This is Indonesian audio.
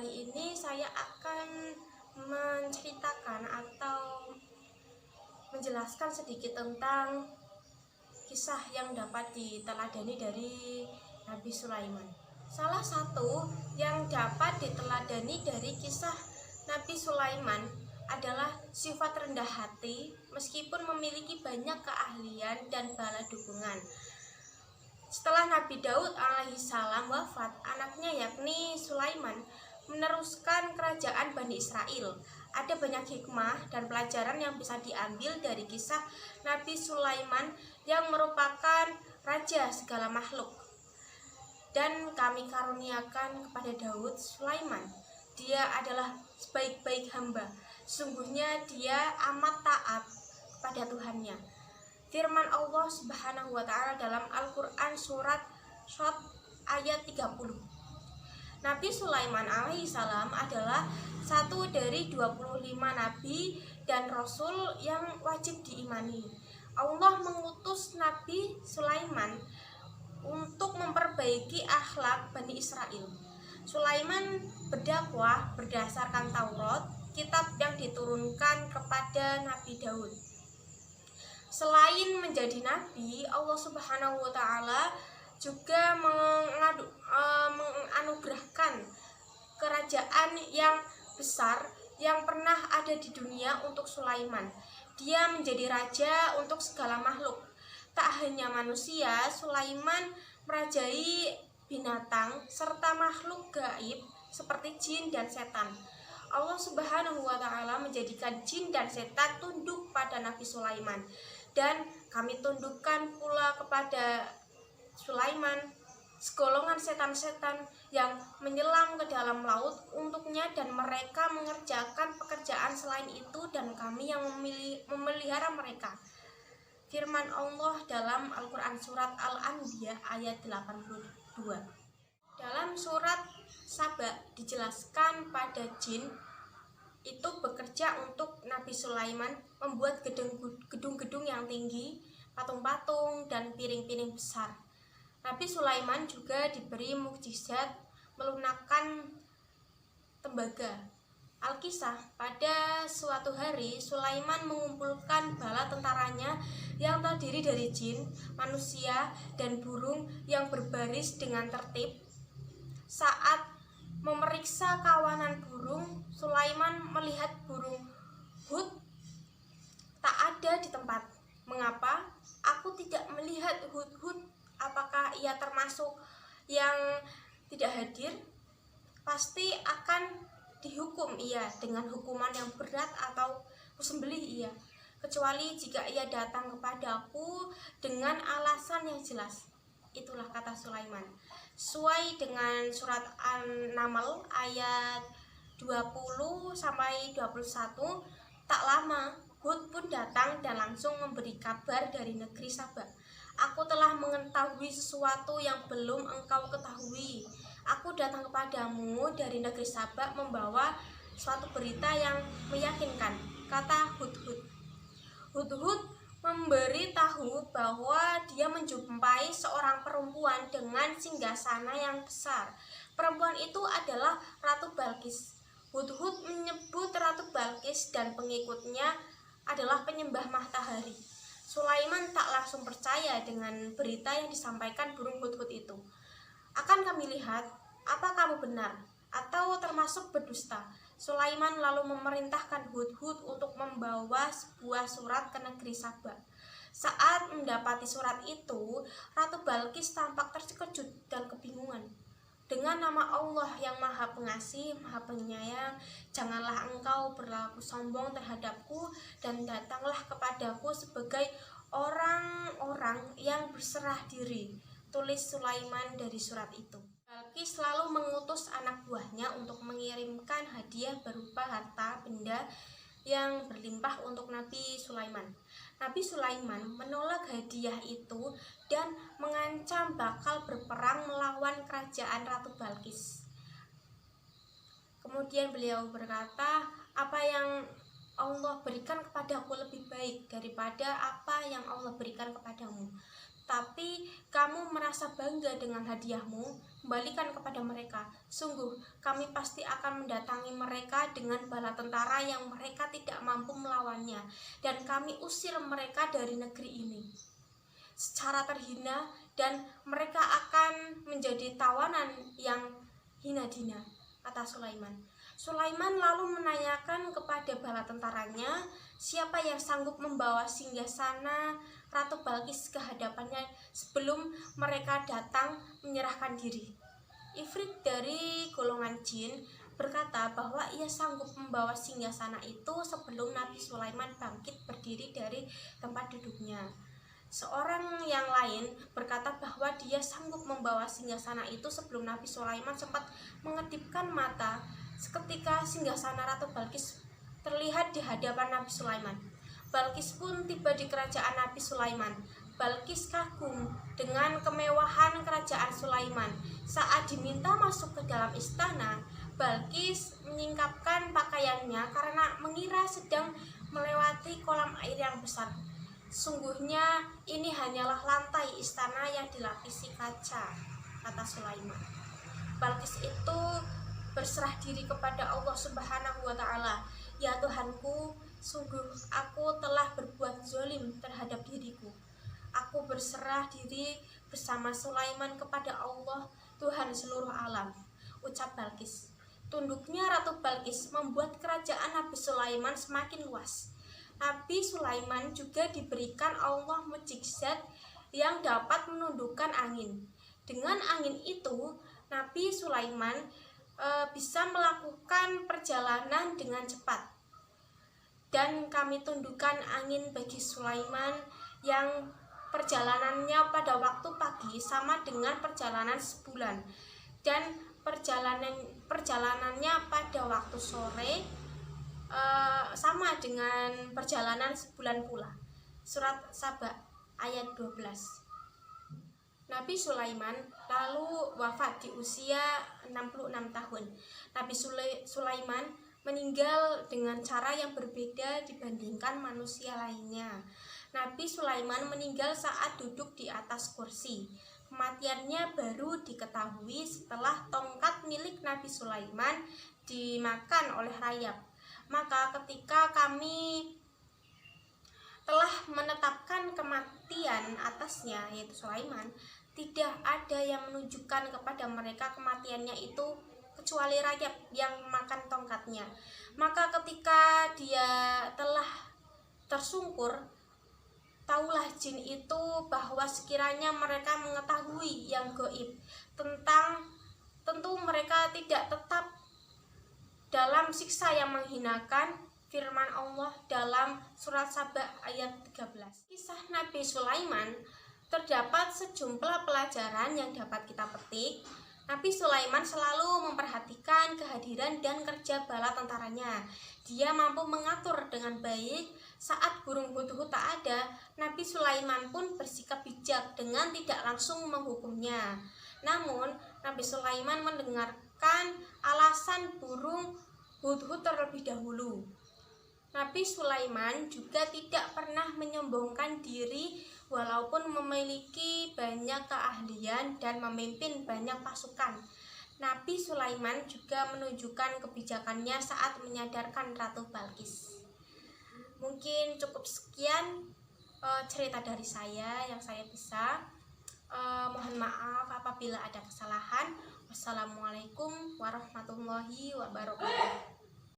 kali ini saya akan menceritakan atau menjelaskan sedikit tentang kisah yang dapat diteladani dari Nabi Sulaiman. Salah satu yang dapat diteladani dari kisah Nabi Sulaiman adalah sifat rendah hati meskipun memiliki banyak keahlian dan bala dukungan. Setelah Nabi Daud alaihissalam wafat, anaknya yakni Sulaiman meneruskan kerajaan Bani Israel. Ada banyak hikmah dan pelajaran yang bisa diambil dari kisah Nabi Sulaiman yang merupakan raja segala makhluk. Dan kami karuniakan kepada Daud Sulaiman. Dia adalah sebaik-baik hamba. Sungguhnya dia amat taat kepada Tuhannya. Firman Allah Subhanahu wa taala dalam Al-Qur'an surat Shad ayat 30. Nabi Sulaiman alaihissalam adalah satu dari 25 nabi dan rasul yang wajib diimani. Allah mengutus Nabi Sulaiman untuk memperbaiki akhlak Bani Israel. Sulaiman berdakwah berdasarkan Taurat, kitab yang diturunkan kepada Nabi Daud. Selain menjadi nabi, Allah Subhanahu wa taala juga menganugerahkan kerajaan yang besar yang pernah ada di dunia untuk Sulaiman. Dia menjadi raja untuk segala makhluk. Tak hanya manusia, Sulaiman merajai binatang serta makhluk gaib seperti jin dan setan. Allah Subhanahu wa taala menjadikan jin dan setan tunduk pada Nabi Sulaiman. Dan kami tundukkan pula kepada Sulaiman segolongan setan-setan yang menyelam ke dalam laut untuknya, dan mereka mengerjakan pekerjaan selain itu, dan kami yang memelihara mereka. Firman Allah dalam Al-Quran surat Al-Anbiya ayat 82. Dalam surat Saba dijelaskan pada jin itu bekerja untuk Nabi Sulaiman membuat gedung-gedung yang tinggi, patung-patung, dan piring-piring besar. Nabi Sulaiman juga diberi mukjizat melunakkan tembaga. Alkisah, pada suatu hari Sulaiman mengumpulkan bala tentaranya yang terdiri dari jin, manusia, dan burung yang berbaris dengan tertib. Saat memeriksa kawanan burung, Sulaiman melihat burung hud tak ada di tempat. Mengapa? Aku tidak melihat hud-hud. Apakah ia termasuk yang tidak hadir? Pasti akan dihukum ia dengan hukuman yang berat atau kusembelih ia, kecuali jika ia datang kepadaku dengan alasan yang jelas. Itulah kata Sulaiman. Sesuai dengan surat An-Naml ayat 20-21, tak lama Hud pun datang dan langsung memberi kabar dari negeri Sabah. Aku telah mengetahui sesuatu yang belum engkau ketahui. Aku datang kepadamu dari negeri Sabah membawa suatu berita yang meyakinkan, kata Hud-Hud. Hud-Hud memberi tahu bahwa dia menjumpai seorang perempuan dengan singgasana yang besar. Perempuan itu adalah Ratu Balqis. Hud-Hud menyebut Ratu Balqis dan pengikutnya adalah penyembah matahari. Sulaiman tak langsung percaya dengan berita yang disampaikan burung hud-hud itu. Akan kami lihat, apa kamu benar atau termasuk berdusta? Sulaiman lalu memerintahkan Hud-Hud untuk membawa sebuah surat ke negeri Sabah. Saat mendapati surat itu, Ratu Balqis tampak terkejut dan kebingungan. Dengan nama Allah yang Maha Pengasih, Maha Penyayang, janganlah engkau berlaku sombong terhadapku dan datanglah kepadaku sebagai orang-orang yang berserah diri. Tulis Sulaiman dari surat itu. Balqis selalu mengutus anak buahnya untuk mengirimkan hadiah berupa harta benda yang berlimpah untuk Nabi Sulaiman. Nabi Sulaiman menolak hadiah itu dan mengancam bakal berperang melawan kerajaan Ratu Balqis. Kemudian beliau berkata, apa yang Allah berikan kepadaku lebih baik daripada apa yang Allah berikan kepadamu. Tapi kamu merasa bangga dengan hadiahmu, kembalikan kepada mereka. Sungguh, kami pasti akan mendatangi mereka dengan bala tentara yang mereka tidak mampu melawannya, dan kami usir mereka dari negeri ini secara terhina, dan mereka akan menjadi tawanan yang hina dina, kata Sulaiman. Sulaiman lalu menanyakan kepada bala tentaranya siapa yang sanggup membawa singgasana Ratu Balkis ke hadapannya sebelum mereka datang menyerahkan diri. Ifrit dari golongan jin berkata bahwa ia sanggup membawa singgasana itu sebelum Nabi Sulaiman bangkit berdiri dari tempat duduknya. Seorang yang lain berkata bahwa dia sanggup membawa singgasana itu sebelum Nabi Sulaiman sempat mengedipkan mata. Seketika singgasana Ratu Balkis terlihat di hadapan Nabi Sulaiman. Balkis pun tiba di kerajaan Nabi Sulaiman. Balkis kagum dengan kemewahan kerajaan Sulaiman. Saat diminta masuk ke dalam istana, Balkis menyingkapkan pakaiannya karena mengira sedang melewati kolam air yang besar. Sungguhnya ini hanyalah lantai istana yang dilapisi kaca, kata Sulaiman. Balkis itu berserah diri kepada Allah Subhanahu wa Ta'ala. Ya Tuhanku, sungguh aku telah berbuat zalim terhadap diriku. Aku berserah diri bersama Sulaiman kepada Allah, Tuhan seluruh alam, ucap Balkis. Tunduknya Ratu Balkis membuat kerajaan Nabi Sulaiman semakin luas. Nabi Sulaiman juga diberikan Allah mukjizat yang dapat menundukkan angin. Dengan angin itu, Nabi Sulaiman bisa melakukan perjalanan dengan cepat. Dan kami tundukkan angin bagi Sulaiman yang perjalanannya pada waktu pagi sama dengan perjalanan sebulan, dan perjalanannya pada waktu sore sama dengan perjalanan sebulan pula. Surat Saba ayat 12. Nabi Sulaiman lalu wafat di usia 66 tahun. Nabi Sulaiman meninggal dengan cara yang berbeda dibandingkan manusia lainnya. Nabi Sulaiman meninggal saat duduk di atas kursi. Kematiannya baru diketahui setelah tongkat milik Nabi Sulaiman dimakan oleh rayap. Maka ketika kami telah menetapkan kematian atasnya, yaitu Sulaiman, tidak ada yang menunjukkan kepada mereka kematiannya itu kecuali rayap yang makan tongkatnya. Maka ketika dia telah tersungkur, taulah jin itu bahwa sekiranya mereka mengetahui yang gaib tentu mereka tidak tetap dalam siksa yang menghinakan. Firman Allah dalam surat Saba ayat 13. Kisah Nabi Sulaiman terdapat sejumlah pelajaran yang dapat kita petik. Nabi Sulaiman selalu memperhatikan kehadiran dan kerja bala tentaranya. Dia mampu mengatur dengan baik. Saat burung hudhud tak ada, Nabi Sulaiman pun bersikap bijak dengan tidak langsung menghukumnya. Namun, Nabi Sulaiman mendengarkan alasan burung hudhud terlebih dahulu. Nabi Sulaiman juga tidak pernah menyombongkan diri walaupun memiliki banyak keahlian dan memimpin banyak pasukan. Nabi Sulaiman juga menunjukkan kebijakannya saat menyadarkan Ratu Balkis. Mungkin cukup sekian cerita dari saya yang saya bisa. Mohon maaf apabila ada kesalahan. Wassalamualaikum warahmatullahi wabarakatuh.